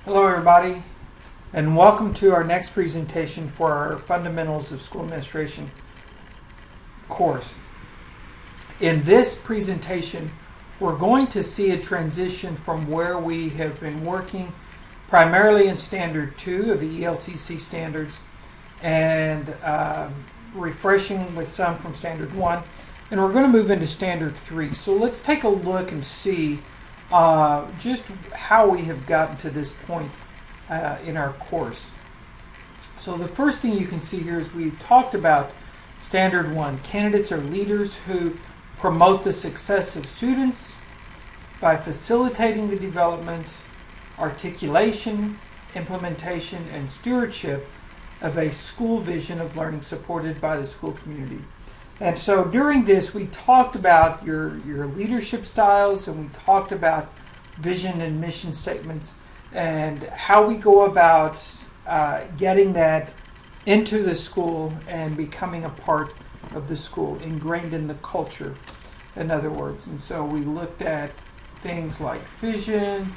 Hello everybody, and welcome to our next presentation for our Fundamentals of School Administration course. In this presentation, we're going to see a transition from where we have been working primarily in Standard 2 of the ELCC standards and refreshing with some from Standard 1, and we're going to move into Standard 3. So let's take a look and see just how we have gotten to this point in our course. So the first thing you can see here is we've talked about Standard 1. Candidates are leaders who promote the success of students by facilitating the development, articulation, implementation, and stewardship of a school vision of learning supported by the school community. And so during this, we talked about your leadership styles, and we talked about vision and mission statements and how we go about getting that into the school and becoming a part of the school, ingrained in the culture, in other words. And so we looked at things like vision,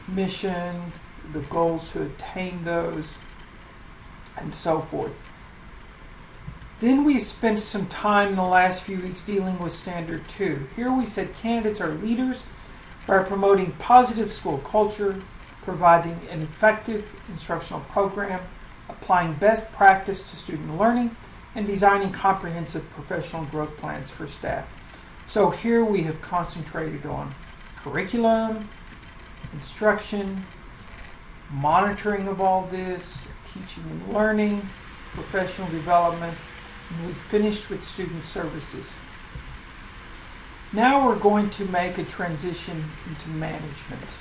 mission, the goals to attain those, and so forth. Then we spent some time in the last few weeks dealing with Standard 2. Here we said candidates are leaders by promoting positive school culture, providing an effective instructional program, applying best practice to student learning, and designing comprehensive professional growth plans for staff. So here we have concentrated on curriculum, instruction, monitoring of all this, teaching and learning, professional development, and we finished with student services. Now we're going to make a transition into management.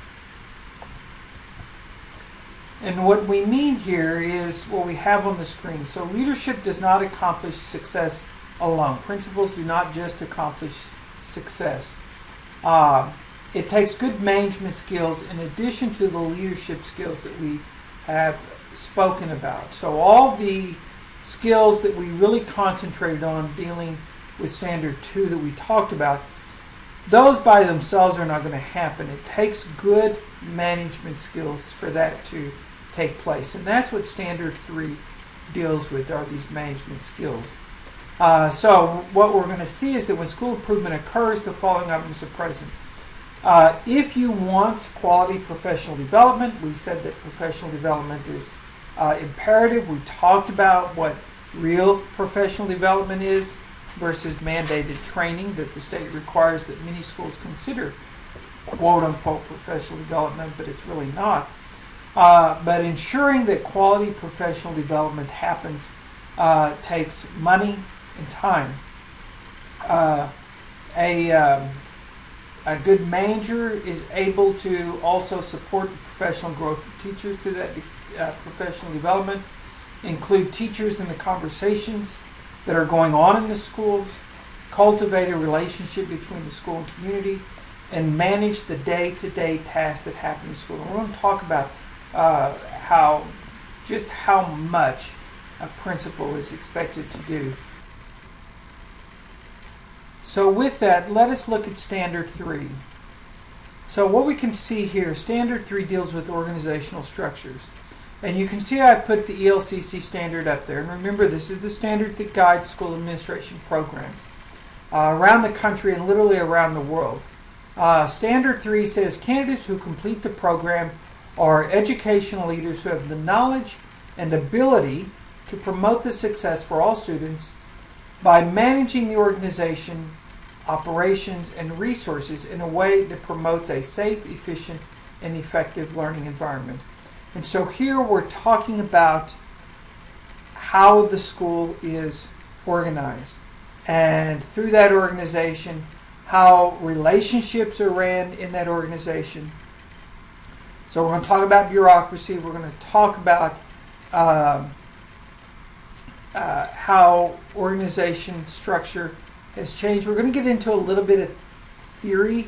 And what we mean here is what we have on the screen. So leadership does not accomplish success alone. Principals do not just accomplish success. It takes good management skills in addition to the leadership skills that we have spoken about. So all the skills that we really concentrated on dealing with Standard 2 that we talked about, those by themselves are not going to happen. It takes good management skills for that to take place. And that's what Standard 3 deals with, are these management skills. So what we're going to see is that when school improvement occurs, the following items are present. If you want quality professional development, we said that professional development is imperative. We talked about what real professional development is versus mandated training that the state requires that many schools consider quote-unquote professional development, but it's really not. But ensuring that quality professional development happens takes money and time. A good manager is able to also support the professional growth of teachers through that professional development, include teachers in the conversations that are going on in the schools, cultivate a relationship between the school and community, and manage the day-to-day tasks that happen in school. And we're going to talk about how much a principal is expected to do. So with that, let us look at Standard 3. So what we can see here, Standard 3 deals with organizational structures. And you can see I put the ELCC standard up there. And remember, this is the standard that guides school administration programs around the country and literally around the world. Standard 3 says candidates who complete the program are educational leaders who have the knowledge and ability to promote the success for all students by managing the organization, operations, and resources in a way that promotes a safe, efficient, and effective learning environment. And so here we're talking about how the school is organized. And through that organization, how relationships are ran in that organization. So we're going to talk about bureaucracy. We're going to talk about how organization structure has changed. We're going to get into a little bit of theory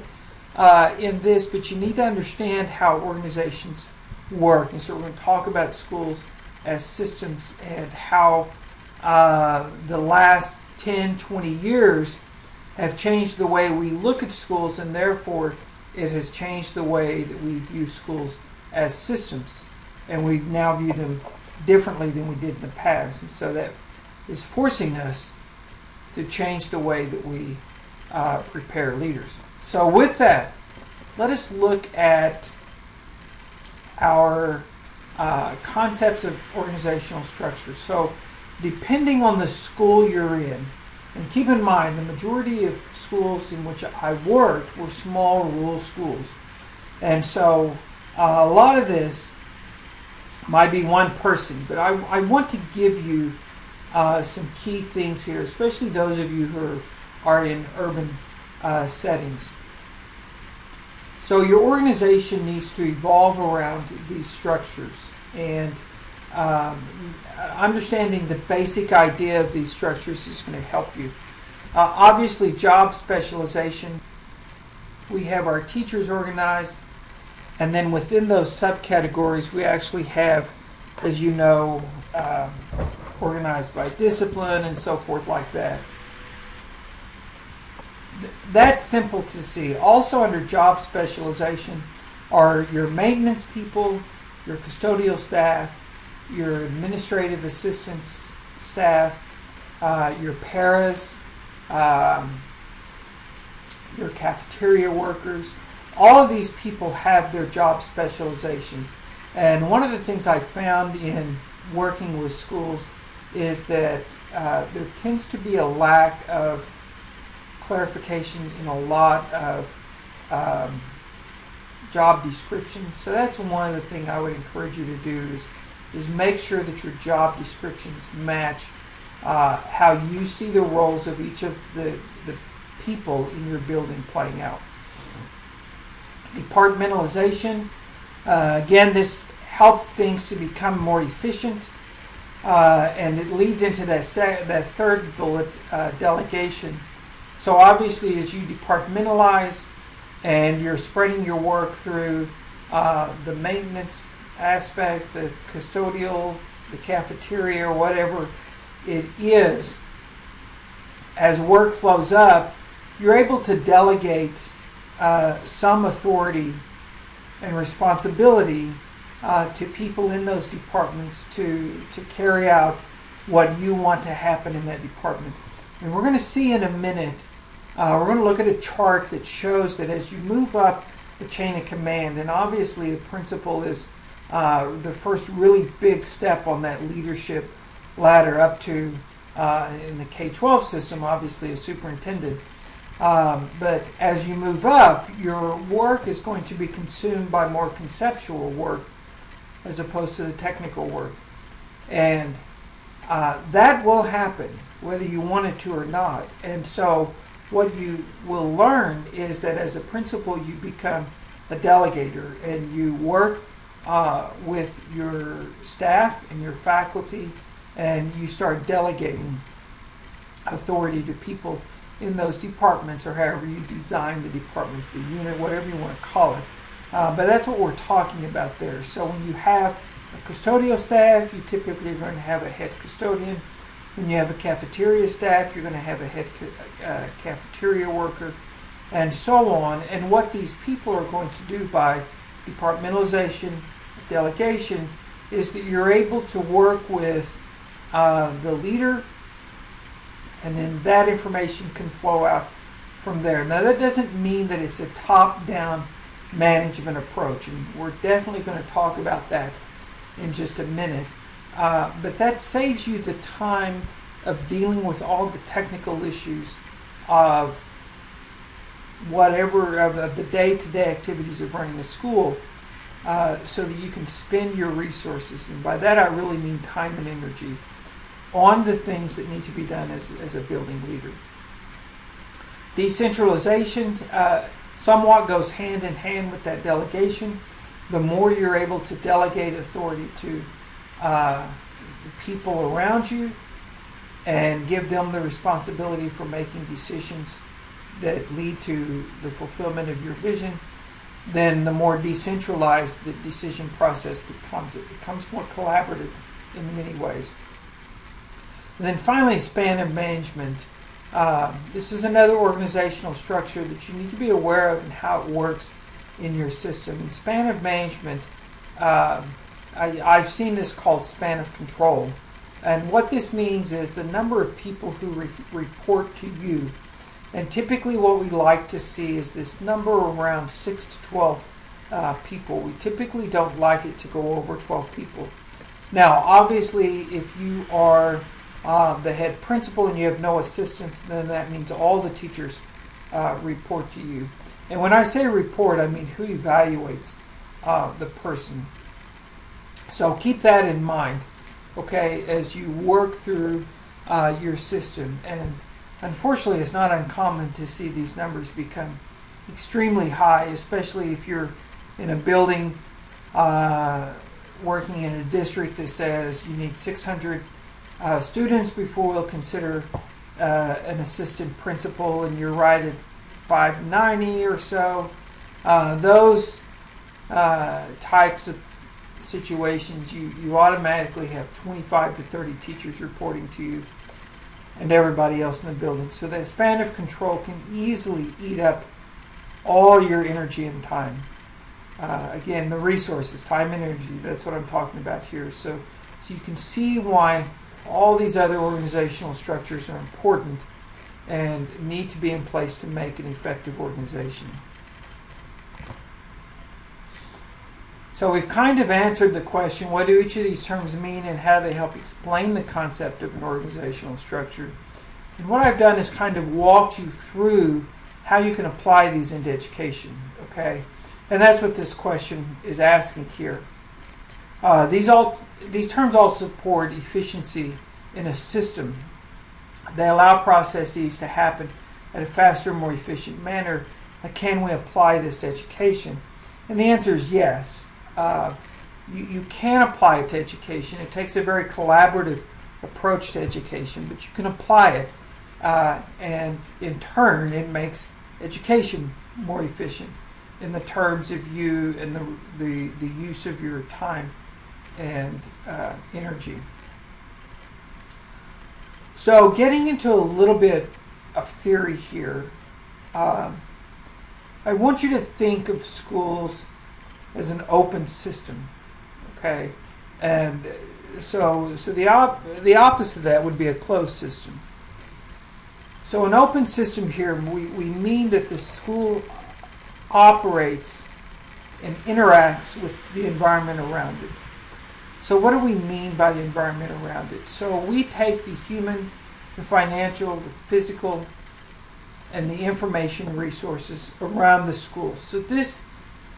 in this, but you need to understand how organizations work. And so we're going to talk about schools as systems and how the last 10, 20 years have changed the way we look at schools, and therefore it has changed the way that we view schools as systems. and we now view them differently than we did in the past. And so that is forcing us to change the way that we prepare leaders. So with that, let us look at our concepts of organizational structure. So depending on the school you're in, and keep in mind the majority of schools in which I worked were small rural schools. And so a lot of this might be one person, but I want to give you some key things here, especially those of you who are in urban settings. So your organization needs to evolve around these structures, and understanding the basic idea of these structures is going to help you. Obviously, job specialization. We have our teachers organized, and then within those subcategories, we actually have, as you know, organized by discipline and so forth like that. That's simple to see. Also under job specialization are your maintenance people, your custodial staff, your administrative assistants staff, your paras, your cafeteria workers. All of these people have their job specializations. And one of the things I found in working with schools is that there tends to be a lack of clarification in a lot of job descriptions. So that's one of the things I would encourage you to do is make sure that your job descriptions match how you see the roles of each of the people in your building playing out. Departmentalization, again, this helps things to become more efficient, and it leads into that third bullet, delegation. So obviously as you departmentalize and you're spreading your work through the maintenance aspect, the custodial, the cafeteria, or whatever it is, as work flows up, you're able to delegate some authority and responsibility to people in those departments to carry out what you want to happen in that department. And we're going to see in a minute, we're going to look at a chart that shows that as you move up the chain of command, and obviously the principal is the first really big step on that leadership ladder up to, in the K-12 system, obviously a superintendent. But as you move up, your work is going to be consumed by more conceptual work as opposed to the technical work. And that will happen whether you want it to or not. And so what you will learn is that as a principal you become a delegator, and you work with your staff and your faculty, and you start delegating authority to people in those departments, or however you design the departments, the unit, whatever you want to call it. But that's what we're talking about there. So when you have a custodial staff, you typically are going to have a head custodian. When you have a cafeteria staff, you're going to have a head cafeteria worker, and so on. And what these people are going to do by departmentalization, delegation, is that you're able to work with the leader, and then that information can flow out from there. Now that doesn't mean that it's a top-down management approach, and we're definitely going to talk about that in just a minute. But that saves you the time of dealing with all the technical issues of whatever, of the day-to-day activities of running a school, so that you can spend your resources, and by that I really mean time and energy, on the things that need to be done as a building leader. Decentralization somewhat goes hand in hand with that delegation. The more you're able to delegate authority to people around you and give them the responsibility for making decisions that lead to the fulfillment of your vision, then the more decentralized the decision process becomes. It becomes more collaborative in many ways. And then finally, span of management. This is another organizational structure that you need to be aware of and how it works in your system. And span of management I've seen this called span of control. And what this means is the number of people who report to you. And typically what we like to see is this number around 6 to 12 people. We typically don't like it to go over 12 people. Now, obviously, if you are the head principal and you have no assistants, then that means all the teachers report to you. And when I say report, I mean who evaluates the person. So keep that in mind, okay, as you work through your system. And unfortunately, it's not uncommon to see these numbers become extremely high, especially if you're in a building working in a district that says you need 600 students before we'll consider an assistant principal, and you're right at 590 or so. Those types of situations, you automatically have 25 to 30 teachers reporting to you and everybody else in the building. So that span of control can easily eat up all your energy and time. Again, the resources, time and energy, that's what I'm talking about here. So you can see why all these other organizational structures are important and need to be in place to make an effective organization. So we've kind of answered the question, what do each of these terms mean and how they help explain the concept of an organizational structure? And what I've done is kind of walked you through how you can apply these into education, okay? And that's what this question is asking here. These terms all support efficiency in a system. They allow processes to happen at a faster, more efficient manner. Can we apply this to education? And the answer is yes. You can apply it to education. It takes a very collaborative approach to education, but you can apply it, and in turn it makes education more efficient in the terms of you and the use of your time and energy. So getting into a little bit of theory here, I want you to think of schools as an open system, okay? And so the opposite of that would be a closed system. So an open system here, we mean that the school operates and interacts with the environment around it. So what do we mean by the environment around it? So we take the human, the financial, the physical, and the information resources around the school. So this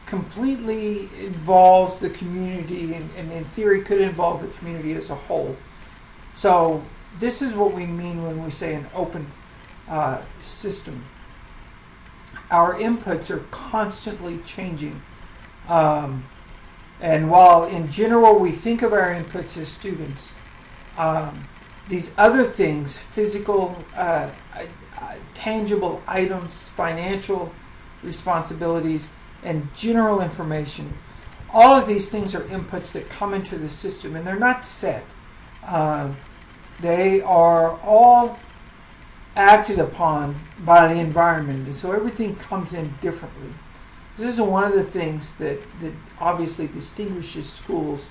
completely involves the community, and in theory could involve the community as a whole. So this is what we mean when we say an open system. Our inputs are constantly changing. And while in general we think of our inputs as students, these other things, physical, tangible items, financial responsibilities, and general information, all of these things are inputs that come into the system, and they're not set. They are all acted upon by the environment, and so everything comes in differently. This is one of the things that obviously distinguishes schools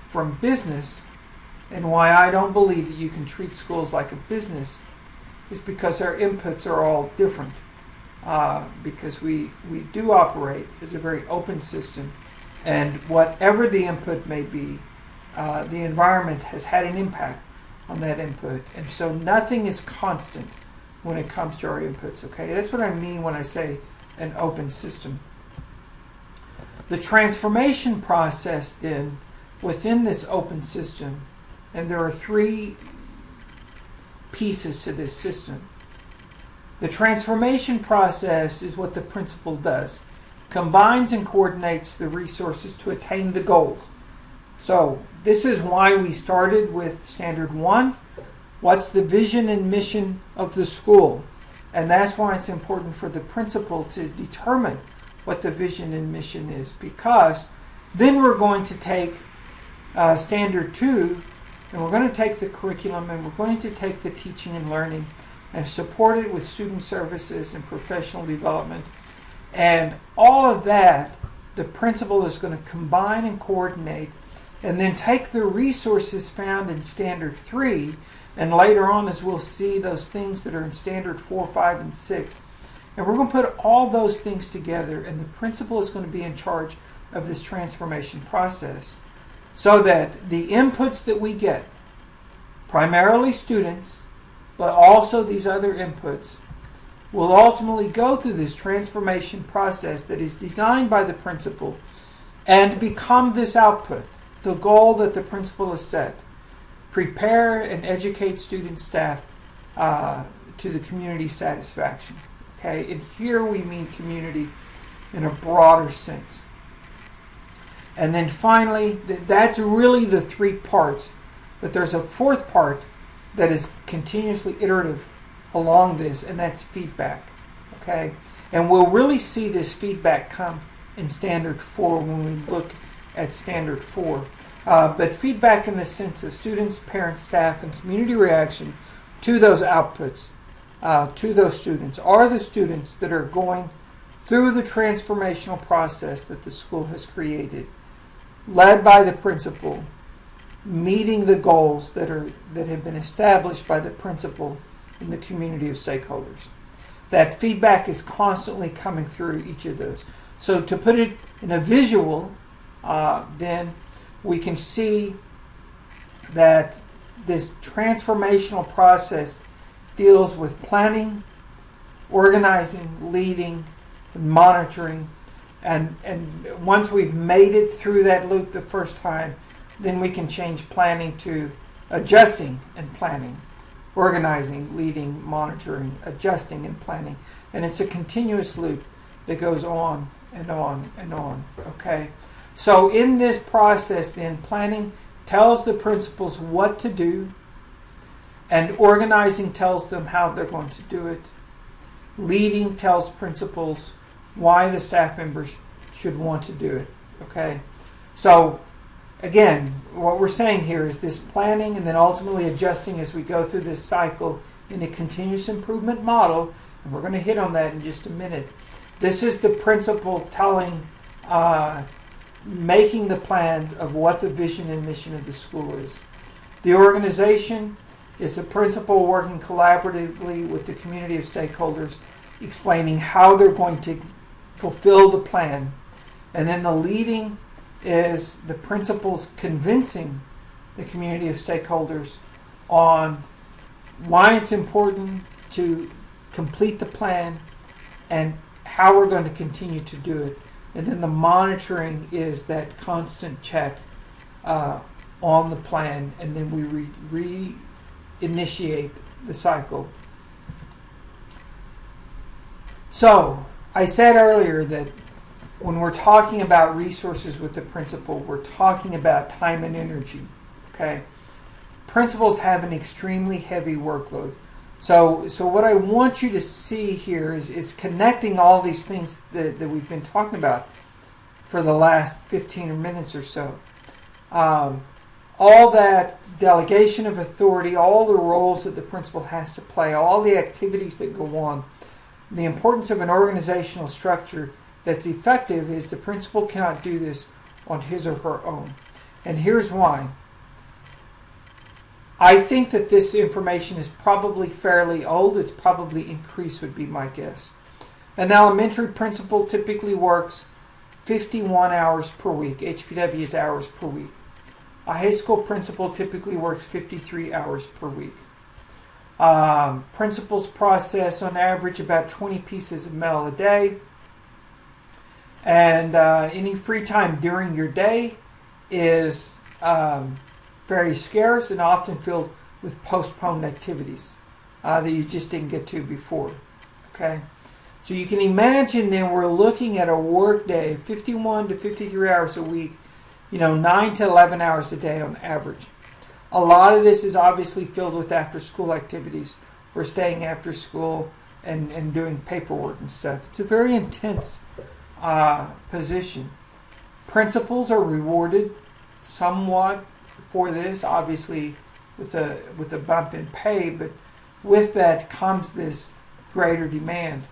from business, and why I don't believe that you can treat schools like a business is because our inputs are all different. Because we do operate as a very open system, and whatever the input may be, the environment has had an impact on that input, and so nothing is constant when it comes to our inputs, okay? That's what I mean when I say an open system. The transformation process then within this open system, and there are three pieces to this system. The transformation process is what the principal does. Combines and coordinates the resources to attain the goals. So this is why we started with Standard 1. What's the vision and mission of the school? And that's why it's important for the principal to determine what the vision and mission is, because then we're going to take Standard 2, and we're going to take the curriculum, and we're going to take the teaching and learning and support it with student services and professional development. And all of that, the principal is going to combine and coordinate and then take the resources found in Standard 3, and later on, as we'll see, those things that are in Standard 4, 5, and 6. And we're going to put all those things together, and the principal is going to be in charge of this transformation process, so that the inputs that we get, primarily students, but also these other inputs, will ultimately go through this transformation process that is designed by the principal and become this output, the goal that the principal has set. Prepare and educate student staff to the community satisfaction. Okay, and here we mean community in a broader sense. And then finally, that's really the three parts. But there's a fourth part that is continuously iterative along this, and that's feedback. Okay, and we'll really see this feedback come in Standard 4 when we look at Standard 4. But feedback in the sense of students, parents, staff, and community reaction to those outputs, to those students, are the students that are going through the transformational process that the school has created, led by the principal, meeting the goals that have been established by the principal in the community of stakeholders. That feedback is constantly coming through each of those. So to put it in a visual, then we can see that this transformational process deals with planning, organizing, leading, and monitoring. And once we've made it through that loop the first time, then we can change planning to adjusting and planning, organizing, leading, monitoring, adjusting, and planning. And it's a continuous loop that goes on and on and on. Okay? So in this process, then, planning tells the principals what to do, and organizing tells them how they're going to do it. Leading tells principals why the staff members should want to do it. Okay? So again, what we're saying here is this planning and then ultimately adjusting as we go through this cycle in a continuous improvement model, and we're going to hit on that in just a minute. This is the principal telling, making the plans of what the vision and mission of the school is. The organization is the principal working collaboratively with the community of stakeholders, explaining how they're going to fulfill the plan. And then the leading is the principals convincing the community of stakeholders on why it's important to complete the plan and how we're going to continue to do it. And then the monitoring is that constant check on the plan, and then we reinitiate the cycle. So I said earlier that when we're talking about resources with the principal, we're talking about time and energy. Okay, principals have an extremely heavy workload. So what I want you to see here is connecting all these things that we've been talking about for the last 15 minutes or so. All that delegation of authority, all the roles that the principal has to play, all the activities that go on, the importance of an organizational structure that's effective is the principal cannot do this on his or her own. And here's why. I think that this information is probably fairly old. It's probably increased would be my guess. An elementary principal typically works 51 hours per week. HPW is hours per week. A high school principal typically works 53 hours per week. Principals process on average about 20 pieces of mail a day. And any free time during your day is very scarce and often filled with postponed activities that you just didn't get to before. Okay, so you can imagine then we're looking at a work day, 51 to 53 hours a week, 9 to 11 hours a day on average. A lot of this is obviously filled with after-school activities. We're staying after school and doing paperwork and stuff. It's a very intense position. Principals are rewarded somewhat for this, obviously with a bump in pay, but with that comes this greater demand.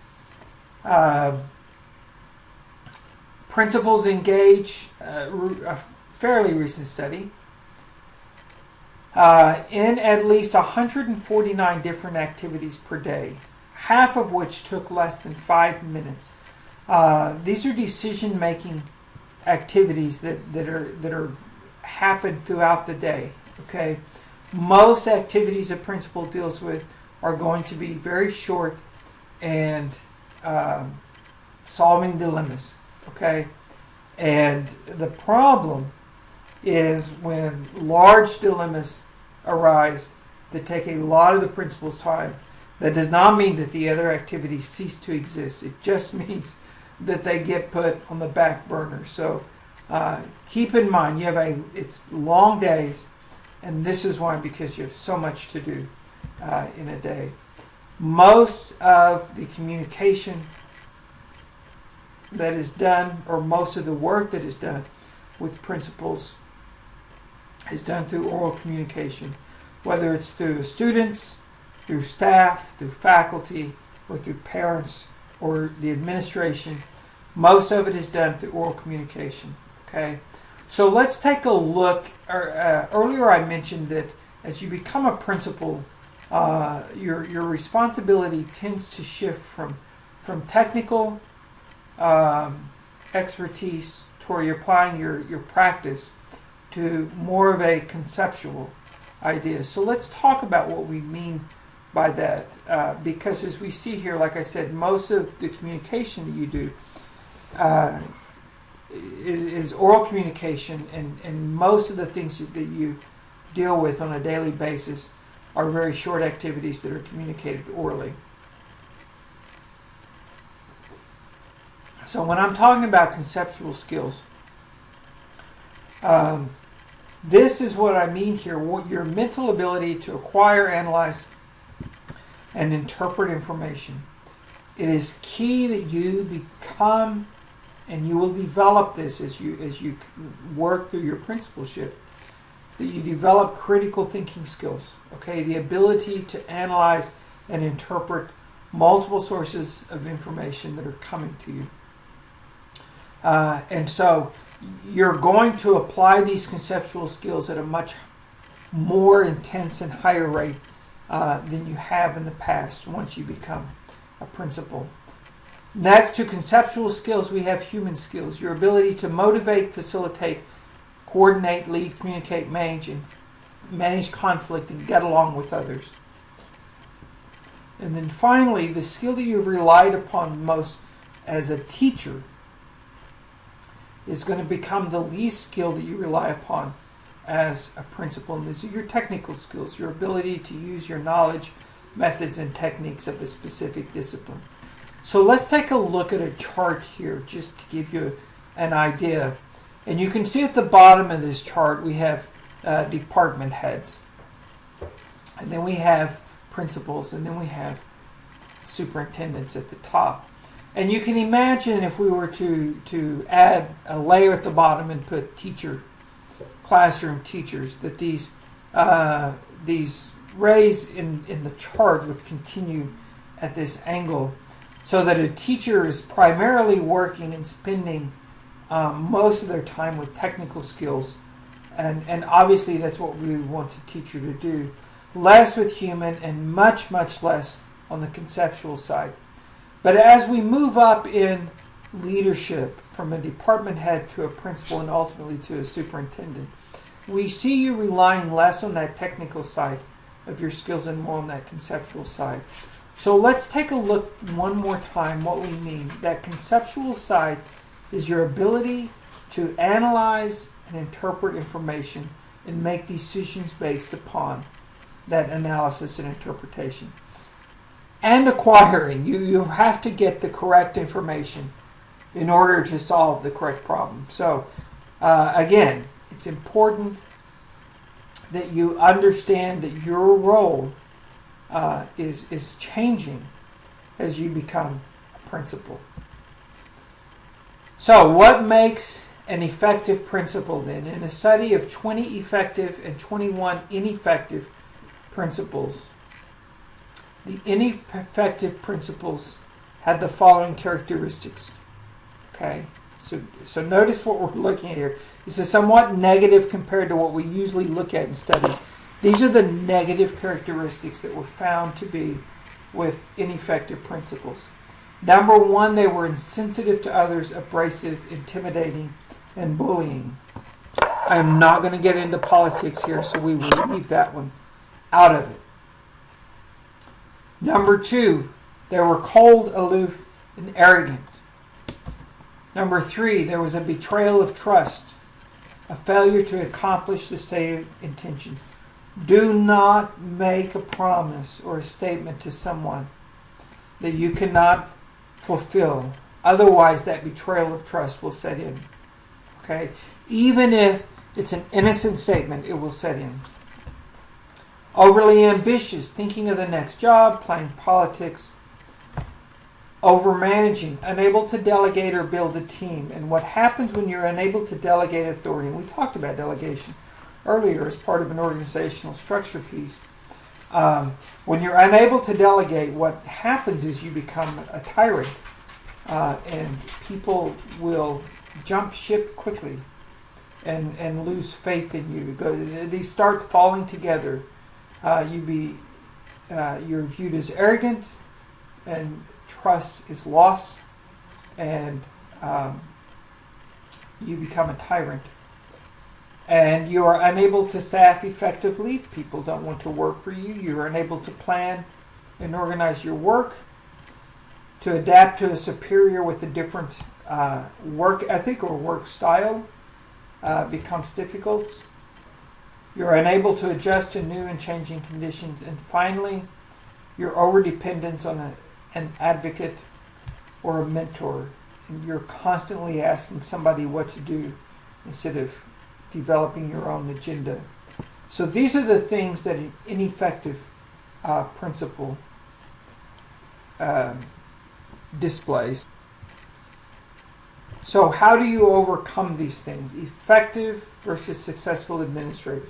Principals engage fairly recent study, in at least 149 different activities per day, half of which took less than 5 minutes. These are decision-making activities that are happen throughout the day. Okay, most activities a principal deals with are going to be very short and solving dilemmas. Okay, and the problem is when large dilemmas arise that take a lot of the principal's time. That does not mean that the other activities cease to exist. It just means that they get put on the back burner. So keep in mind, it's long days, and this is why, because you have so much to do in a day. Most of the communication that is done, or most of the work that is done with principals, is done through oral communication, whether it's through students, through staff, through faculty, or through parents or the administration. Most of it is done through oral communication. Okay, so let's take a look. Earlier I mentioned that as you become a principal, your responsibility tends to shift from technical expertise to where you're applying your practice to more of a conceptual idea. So let's talk about what we mean by that, because as we see here, like I said, most of the communication that you do is oral communication, and most of the things that you deal with on a daily basis are very short activities that are communicated orally. So when I'm talking about conceptual skills, this is what I mean here. Your mental ability to acquire, analyze, and interpret information. It is key that you become, and you will develop this as you work through your principalship, that you develop critical thinking skills. Okay, the ability to analyze and interpret multiple sources of information that are coming to you. And so you're going to apply these conceptual skills at a much more intense and higher rate than you have in the past once you become a principal. Next to conceptual skills, we have human skills. Your ability to motivate, facilitate, coordinate, lead, communicate, manage conflict, and get along with others. And then finally, the skill that you've relied upon most as a teacher is going to become the least skill that you rely upon as a principal. And these are your technical skills, your ability to use your knowledge, methods, and techniques of a specific discipline. So let's take a look at a chart here just to give you an idea. And you can see at the bottom of this chart we have department heads. And then we have principals, and then we have superintendents at the top. And you can imagine if we were to add a layer at the bottom and put classroom teachers, that these rays in the chart would continue at this angle, so that a teacher is primarily working and spending most of their time with technical skills, and obviously that's what we would want a teacher to do. Less with human and much less on the conceptual side. But as we move up in leadership from a department head to a principal and ultimately to a superintendent, we see you relying less on that technical side of your skills and more on that conceptual side. So let's take a look one more time what we mean. That conceptual side is your ability to analyze and interpret information and make decisions based upon that analysis and interpretation. And acquiring. You have to get the correct information in order to solve the correct problem. So again, it's important that you understand that your role is changing as you become a principal. So what makes an effective principal then? In a study of 20 effective and 21 ineffective principals, the ineffective principals had the following characteristics. Okay, So notice what we're looking at here. This is somewhat negative compared to what we usually look at in studies. These are the negative characteristics that were found to be with ineffective principals. Number one, they were insensitive to others, abrasive, intimidating, and bullying. I am not going to get into politics here, so we will leave that one out of it. Number two, they were cold, aloof, and arrogant. Number three, there was a betrayal of trust, a failure to accomplish the stated intention. Do not make a promise or a statement to someone that you cannot fulfill. Otherwise, that betrayal of trust will set in. Okay? Even if it's an innocent statement, it will set in. Overly ambitious, thinking of the next job, playing politics. Overmanaging, unable to delegate or build a team. And what happens when you're unable to delegate authority, and we talked about delegation earlier as part of an organizational structure piece. When you're unable to delegate, what happens is you become a tyrant, and people will jump ship quickly and lose faith in you. These start falling together. You're viewed as arrogant, and trust is lost, and you become a tyrant. And you are unable to staff effectively. People don't want to work for you. You are unable to plan and organize your work. To adapt to a superior with a different work ethic or work style becomes difficult. You're unable to adjust to new and changing conditions. And finally, you're over-dependent on an advocate or a mentor. And you're constantly asking somebody what to do instead of developing your own agenda. So these are the things that an ineffective principal displays. So how do you overcome these things? Effective versus successful administrators.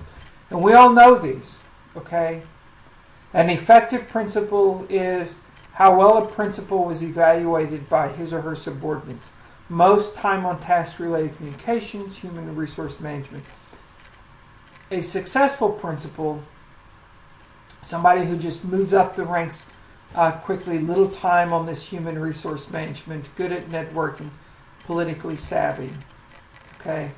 And we all know these, okay? An effective principal is how well a principal was evaluated by his or her subordinates. Most time on task-related communications, human resource management. A successful principal, somebody who just moves up the ranks quickly, little time on this human resource management, good at networking, politically savvy. Okay.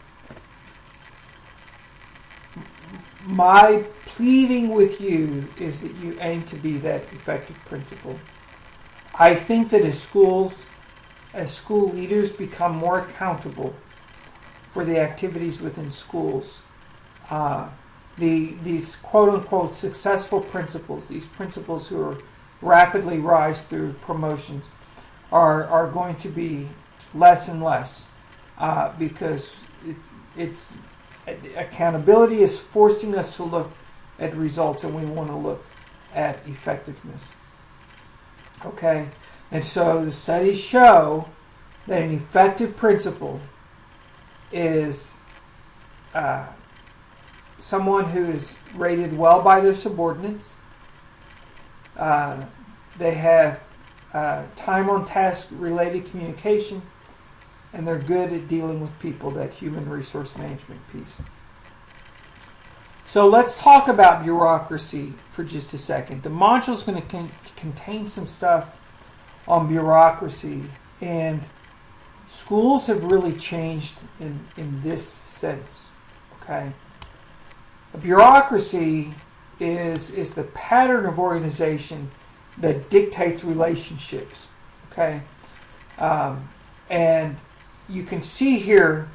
My pleading with you is that you aim to be that effective principal. I think that as school leaders become more accountable for the activities within schools, these quote-unquote successful principals, these principals who are rapidly rise through promotions, are going to be less and less because it's accountability is forcing us to look at results, and we want to look at effectiveness. Okay, and so the studies show that an effective principal is someone who is rated well by their subordinates. They have time on task related communication, and they're good at dealing with people, that human resource management piece. So let's talk about bureaucracy for just a second. The module is going to contain some stuff on bureaucracy, and schools have really changed in this sense. Okay, a bureaucracy is the pattern of organization that dictates relationships. Okay, and you can see here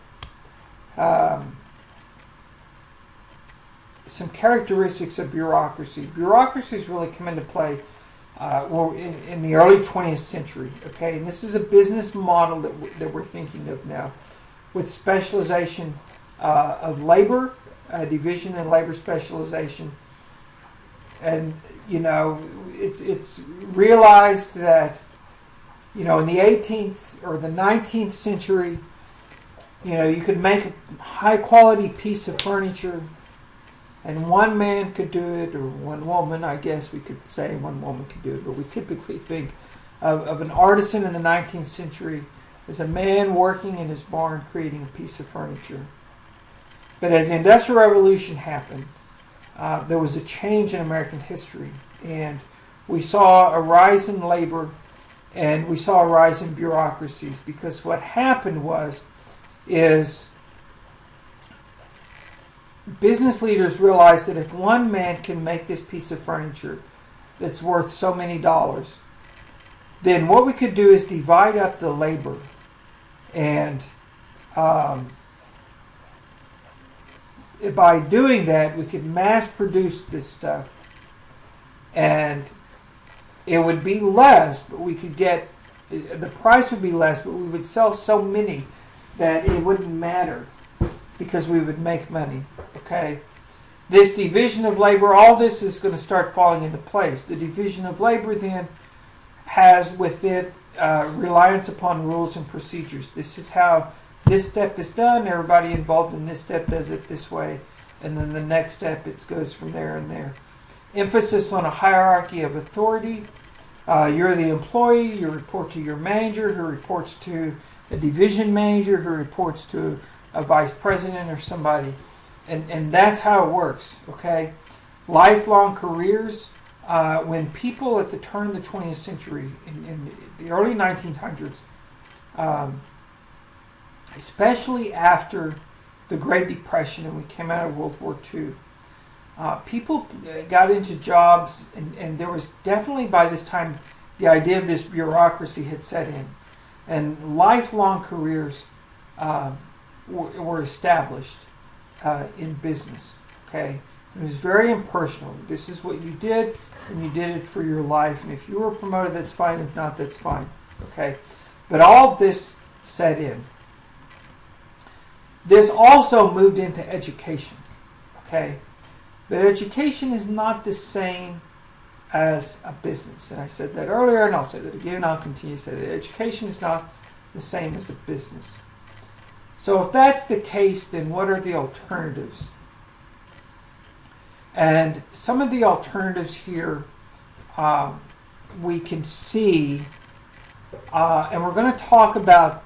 some characteristics of bureaucracy. Bureaucracy has really come into play in the early 20th century. Okay, and this is a business model that we're thinking of now, with specialization of labor, division and labor specialization, and it's realized that in the 18th or the 19th century, you could make a high quality piece of furniture, and one man could do it, or one woman. I guess we could say one woman could do it, but we typically think of an artisan in the 19th century as a man working in his barn creating a piece of furniture. But as the Industrial Revolution happened, there was a change in American history, and we saw a rise in labor, and we saw a rise in bureaucracies, because what happened is business leaders realized that if one man can make this piece of furniture that's worth so many dollars, then what we could do is divide up the labor, and by doing that, we could mass produce this stuff, and it would be less, but we could get, the price would be less, but we would sell so many that it wouldn't matter, because we would make money. Okay? This division of labor, all this is going to start falling into place. The division of labor then has with it reliance upon rules and procedures. This is how this step is done. Everybody involved in this step does it this way. And then the next step, it goes from there and there. Emphasis on a hierarchy of authority. You're the employee. You report to your manager, who reports to a division manager, who reports to a vice president or somebody. And that's how it works, okay? Lifelong careers. When people at the turn of the 20th century, in the early 1900s, especially after the Great Depression and we came out of World War II, people got into jobs, and there was definitely by this time the idea of this bureaucracy had set in. And lifelong careers were established in business, okay? It was very impersonal. This is what you did, and you did it for your life. And if you were promoted, that's fine. If not, that's fine, okay? But all this set in. This also moved into education, okay? But education is not the same as a business. And I said that earlier, and I'll say that again, and I'll continue to say that. Education is not the same as a business. So if that's the case, then what are the alternatives? And some of the alternatives here we can see, and we're going to talk about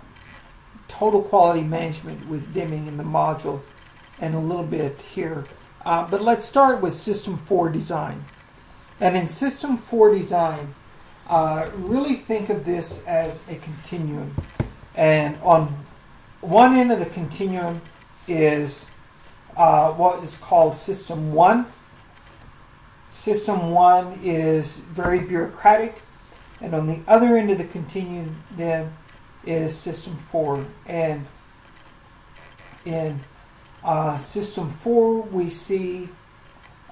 total quality management with Deming in the module in a little bit here. But let's start with System 4 design. And in System 4 design, really think of this as a continuum. And on one end of the continuum is what is called System 1. System 1 is very bureaucratic, and on the other end of the continuum then is System 4. And in System 4 we see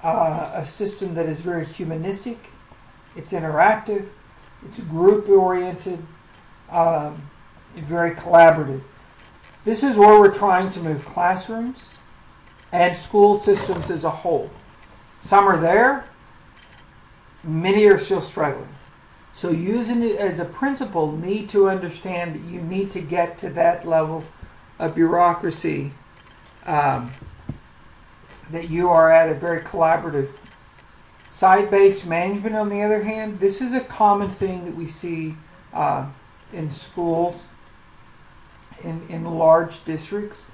a system that is very humanistic, it's interactive, it's group-oriented, very collaborative. This is where we're trying to move classrooms and school systems as a whole. Some are there, many are still struggling. So using it as a principle, need to understand that you need to get to that level of bureaucracy, that you are at a very collaborative. Site-based management, on the other hand, this is a common thing that we see in schools, in large districts.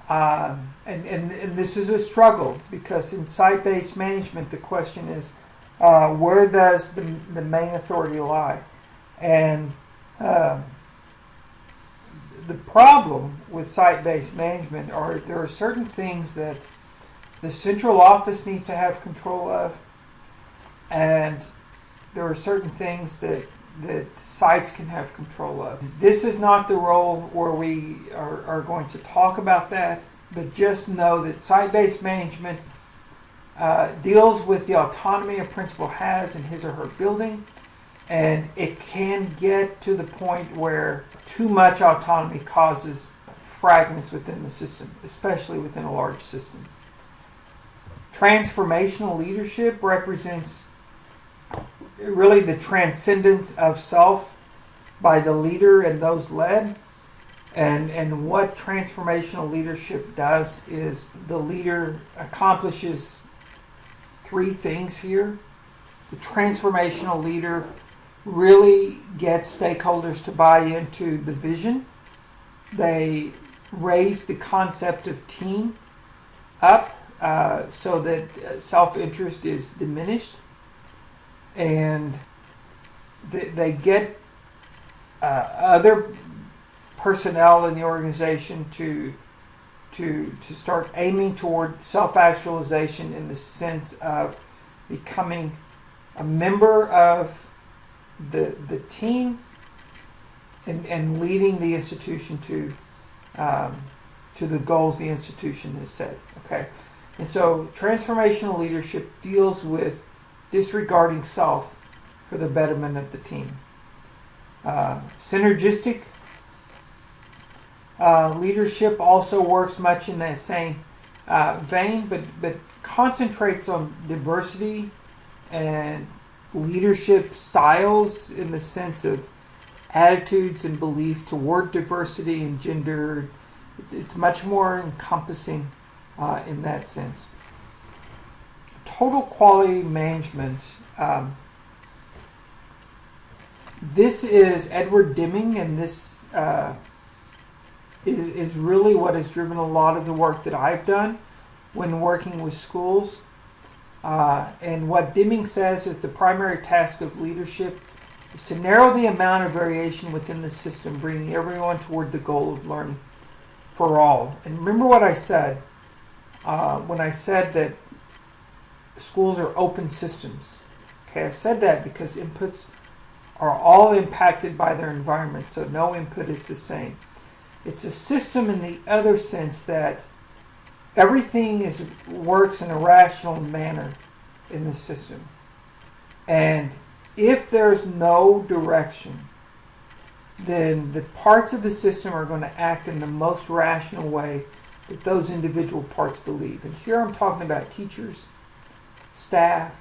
And this is a struggle, because in site-based management the question is, where does the main authority lie? And the problem with site-based management are there are certain things that the central office needs to have control of, and there are certain things that sites can have control of. This is not the role where we are going to talk about that, but just know that site-based management deals with the autonomy a principal has in his or her building, and it can get to the point where too much autonomy causes fragments within the system, especially within a large system. Transformational leadership represents really the transcendence of self by the leader and those led. And what transformational leadership does is the leader accomplishes three things here. The transformational leader really gets stakeholders to buy into the vision They raise the concept of team up so that self-interest is diminished, and they get other personnel in the organization to start aiming toward self-actualization in the sense of becoming a member of the team and leading the institution to the goals the institution has set. Okay, and so transformational leadership deals with disregarding self for the betterment of the team. Synergistic leadership also works much in that same vein, but concentrates on diversity and leadership styles in the sense of attitudes and belief toward diversity and gender. It's much more encompassing in that sense. Total quality management. This is Edward Deming, and this is really what has driven a lot of the work that I've done when working with schools. And what Deming says is the primary task of leadership is to narrow the amount of variation within the system, bringing everyone toward the goal of learning for all. And remember what I said when I said that schools are open systems. Okay, I said that because inputs are all impacted by their environment, so no input is the same. It's a system in the other sense that everything works in a rational manner in the system. And if there's no direction, then the parts of the system are going to act in the most rational way that those individual parts believe. And here I'm talking about teachers, staff,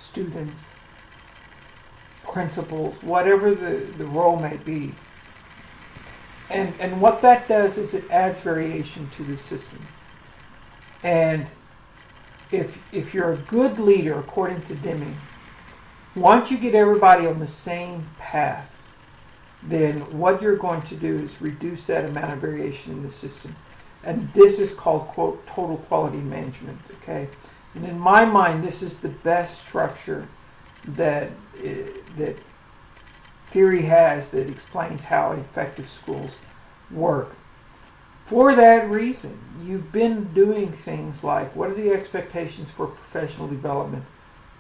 students, principals, whatever the role may be. And what that does is it adds variation to the system. And if you're a good leader, according to Deming, once you get everybody on the same path, then what you're going to do is reduce that amount of variation in the system. And this is called, quote, total quality management, okay? And in my mind, this is the best structure that theory has that explains how effective schools work. For that reason, you've been doing things like, what are the expectations for professional development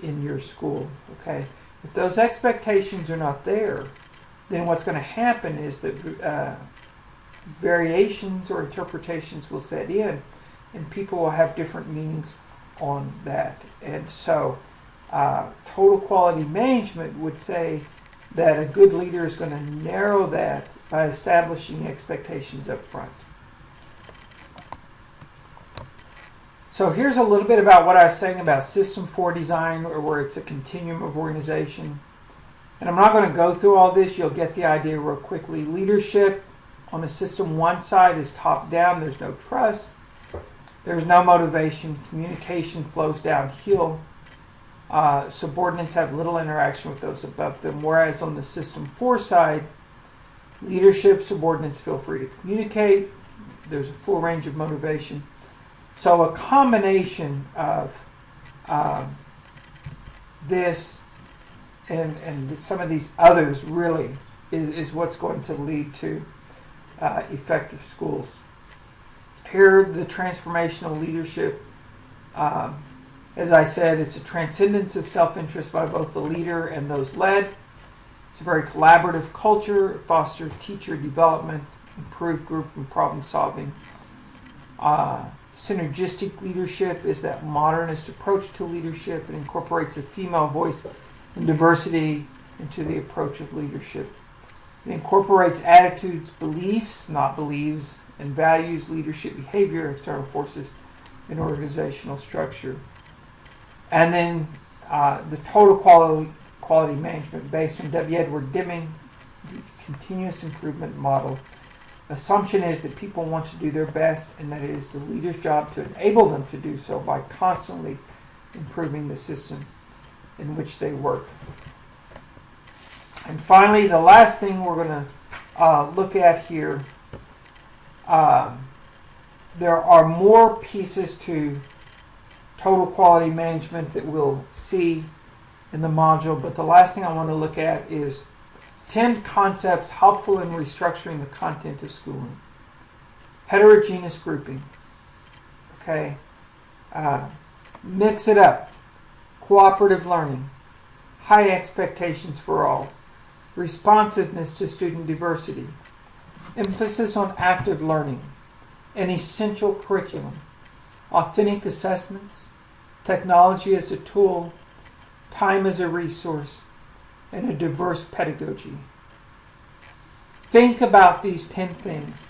in your school, okay? If those expectations are not there, then what's going to happen is that variations or interpretations will set in, and people will have different meanings on that. And so total quality management would say that a good leader is going to narrow that by establishing expectations up front. So here's a little bit about what I was saying about System 4 design, or where it's a continuum of organization. And I'm not going to go through all this. You'll get the idea real quickly. Leadership on the System 1 side is top-down. There's no trust. There's no motivation. Communication flows downhill. Subordinates have little interaction with those above them. Whereas on the System 4 side, leadership, subordinates feel free to communicate. There's a full range of motivation. So a combination of this and some of these others really is what's going to lead to effective schools. Here, the transformational leadership, as I said, it's a transcendence of self-interest by both the leader and those led. It's a very collaborative culture. It fosters teacher development, improved group and problem solving. Synergistic leadership is that modernist approach to leadership. It incorporates a female voice and diversity into the approach of leadership. It incorporates attitudes, beliefs, not beliefs, and values, leadership behavior, external forces, and organizational structure. And then the total quality management based on W. Edward Deming, the continuous improvement model. Assumption is that people want to do their best, and that it is the leader's job to enable them to do so by constantly improving the system in which they work. And finally, the last thing we're going to look at here There are more pieces to total quality management that we'll see in the module, but the last thing I want to look at is 10 concepts helpful in restructuring the content of schooling. Heterogeneous grouping. Okay. Mix it up. Cooperative learning. High expectations for all. Responsiveness to student diversity. Emphasis on active learning. An essential curriculum. Authentic assessments. Technology as a tool. Time as a resource. And a diverse pedagogy. Think about these 10 things.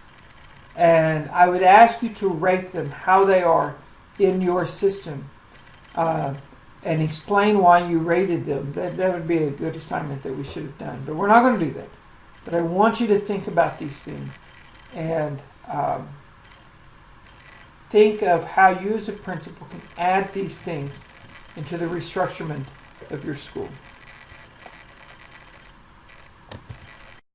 And I would ask you to rate them, how they are in your system. And explain why you rated them. That would be a good assignment that we should have done. But we're not going to do that. But I want you to think about these things. And think of how you as a principal can add these things into the restructurement of your school.